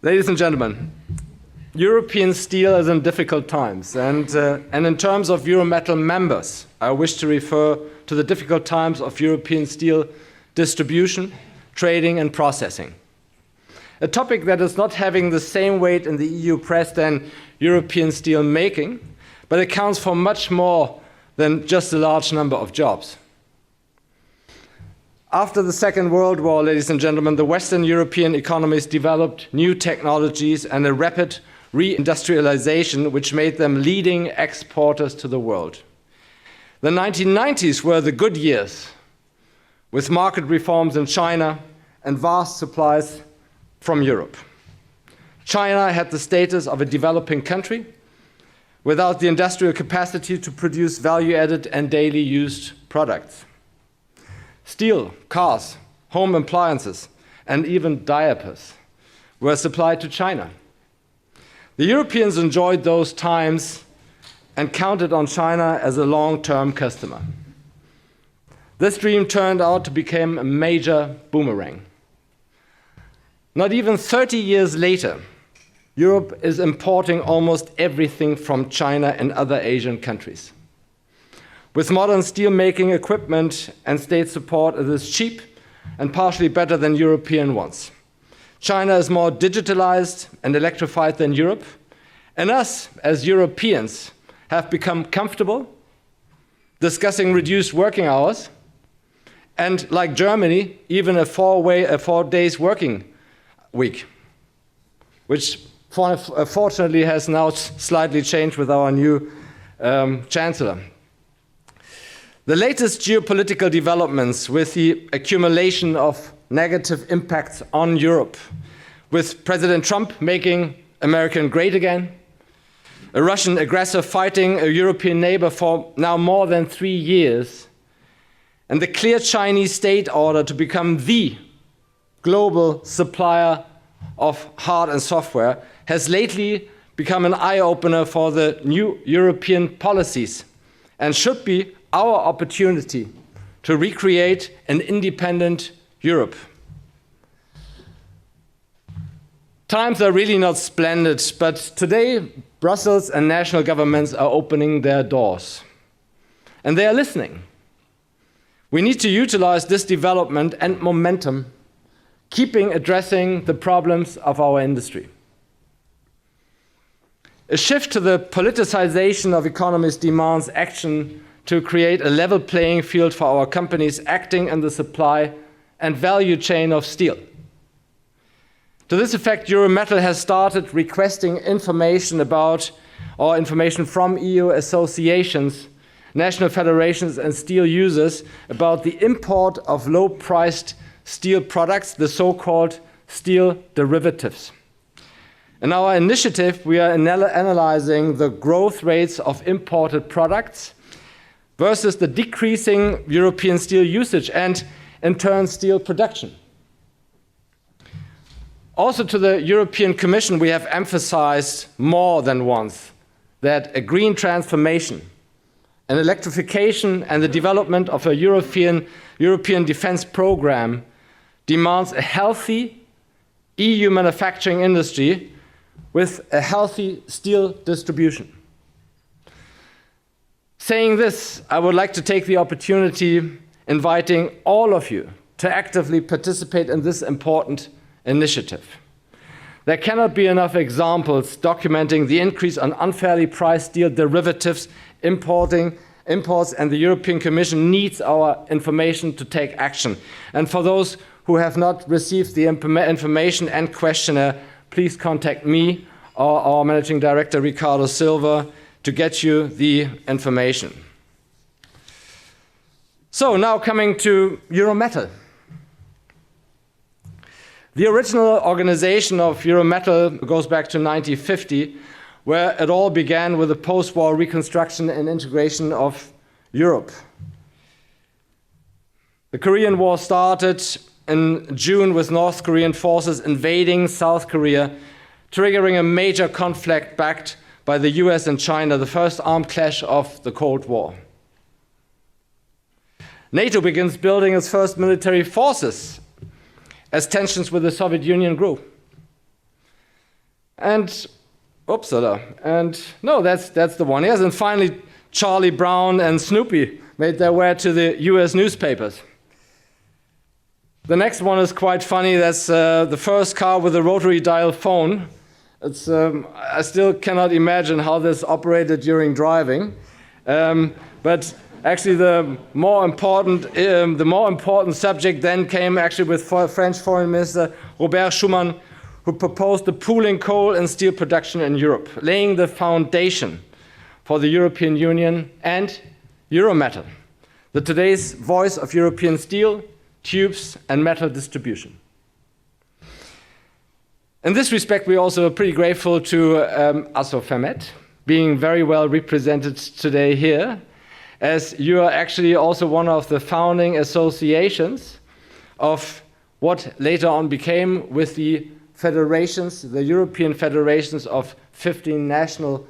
Ladies and gentlemen, European steel is in difficult times, and in terms of EUROMETAL members, I wish to refer to the difficult times of European steel distribution, trading and processing. A topic that is not having the same weight in the EU press than European steel making, but accounts for much more than just a large number of jobs. After the Second World War, ladies and gentlemen, the Western European economies developed new technologies and a rapid re-industrialization which made them leading exporters to the world. The 1990s were the good years, with market reforms in China and vast supplies from Europe. China had the status of a developing country without the industrial capacity to produce value-added and daily used products. Steel, cars, home appliances, and even diapers were supplied to China. The Europeans enjoyed those times and counted on China as a long-term customer. This dream turned out to become a major boomerang. Not even 30 years later, Europe is importing almost everything from China and other Asian countries. With modern steel-making equipment and state support, it is cheap and partially better than European ones. China is more digitalized and electrified than Europe, and us, as Europeans, have become comfortable discussing reduced working hours, and like Germany, even a 4 days working week, which fortunately has now slightly changed with our new chancellor. The latest geopolitical developments with the accumulation of negative impacts on Europe, with President Trump making America great again, a Russian aggressor fighting a European neighbor for now more than 3 years, and the clear Chinese state order to become the global supplier of hard and software has lately become an eye-opener for the new European policies and should be our opportunity to recreate an independent Europe. Times are really not splendid, but today Brussels and national governments are opening their doors. And they are listening. We need to utilize this development and momentum, keeping addressing the problems of our industry. A shift to the politicization of economies demands action to create a level playing field for our companies acting in the supply and value chain of steel. To this effect, EUROMETAL has started requesting information about or information from EU associations, national federations and steel users about the import of low-priced steel products, the so-called steel derivatives. In our initiative, we are analyzing the growth rates of imported products versus the decreasing European steel usage and, in turn, steel production. Also to the European Commission, we have emphasized more than once that a green transformation, an electrification and the development of a European defense program demands a healthy EU manufacturing industry with a healthy steel distribution. Saying this, I would like to take the opportunity inviting all of you to actively participate in this important initiative. There cannot be enough examples documenting the increase on unfairly priced steel derivatives imports, and the European Commission needs our information to take action. And for those who have not received the information and questionnaire, please contact me or our Managing Director, Ricardo Silva, to get you the information. So now coming to EUROMETAL. The original organization of EUROMETAL goes back to 1950, where it all began with the post-war reconstruction and integration of Europe. The Korean War started in June with North Korean forces invading South Korea, triggering a major conflict backed by the US and China, the first armed clash of the Cold War. NATO begins building its first military forces as tensions with the Soviet Union grew. And Uppsala. And no, that's the one. Yes, and finally, Charlie Brown and Snoopy made their way to the US newspapers. The next one is quite funny. That's the first car with a rotary dial phone. It's, I still cannot imagine how this operated during driving. But actually the more important subject then came actually with French Foreign Minister Robert Schuman, who proposed the pooling coal and steel production in Europe, laying the foundation for the European Union and EUROMETAL, the today's voice of European steel, tubes and metal distribution. In this respect, we're also pretty grateful to ASSOFEMET, being very well represented today here, as you are actually also one of the founding associations of what later on became with the federations, the European federations of 15 national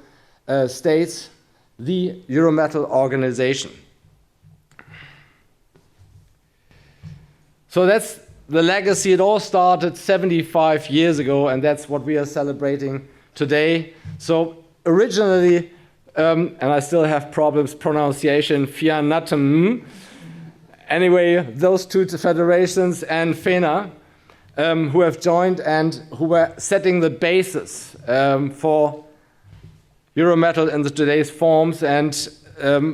states, the EUROMETAL organization. So that's the legacy. It all started 75 years ago, and that's what we are celebrating today. So originally, and I still have problems pronunciation, Fianatum. Anyway, those two federations and FENA, who have joined and who were setting the basis for EUROMETAL in today's forms. And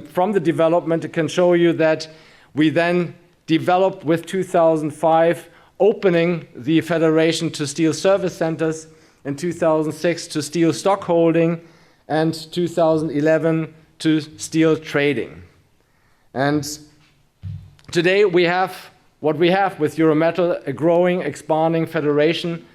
from the development, it can show you that we then developed with 2005, opening the federation to steel service centers, in 2006 to steel stockholding, and 2011 to steel trading. And today we have what we have with EUROMETAL, a growing, expanding federation,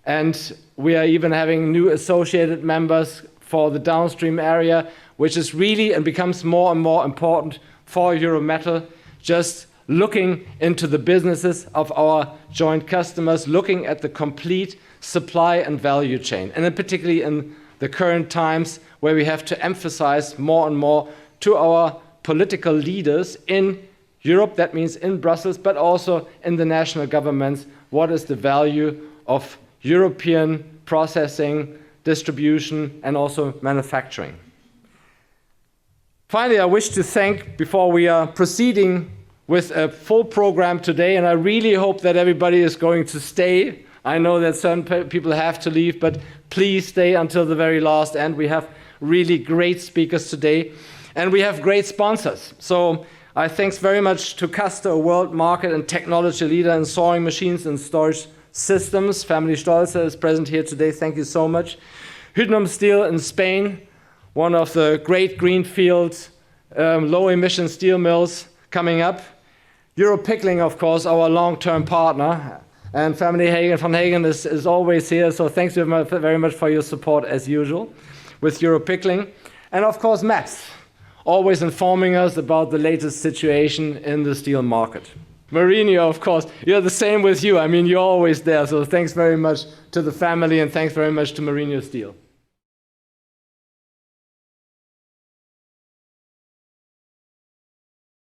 and we are even having new associated members for the downstream area, which is really and becomes more and more important for EUROMETAL, just looking into the businesses of our joint customers, looking at the complete supply and value chain, and then particularly in the current times where we have to emphasize more and more to our political leaders in Europe, that means in Brussels, but also in the national governments, what is the value of European processing, distribution, and also manufacturing. Finally, I wish to thank, before we are proceeding with a full program today, and I really hope that everybody is going to stay. I know that certain people have to leave, but please stay until the very last end. We have really great speakers today, and we have great sponsors. So I thanks very much to Castor, a world market and technology leader in sawing machines and storage systems. Family Stolze is present here today. Thank you so much. Hydnum Steel in Spain, one of the great greenfield low-emission steel mills coming up. EuroPickling, of course, our long-term partner, and Family von Hagen is always here, so thanks very much for your support as usual with EuroPickling. And of course, MAPS, always informing us about the latest situation in the steel market. Mourinho, of course, you're the same with you. I mean, you're always there, so thanks very much to the family and thanks very much to Mourinho Steel.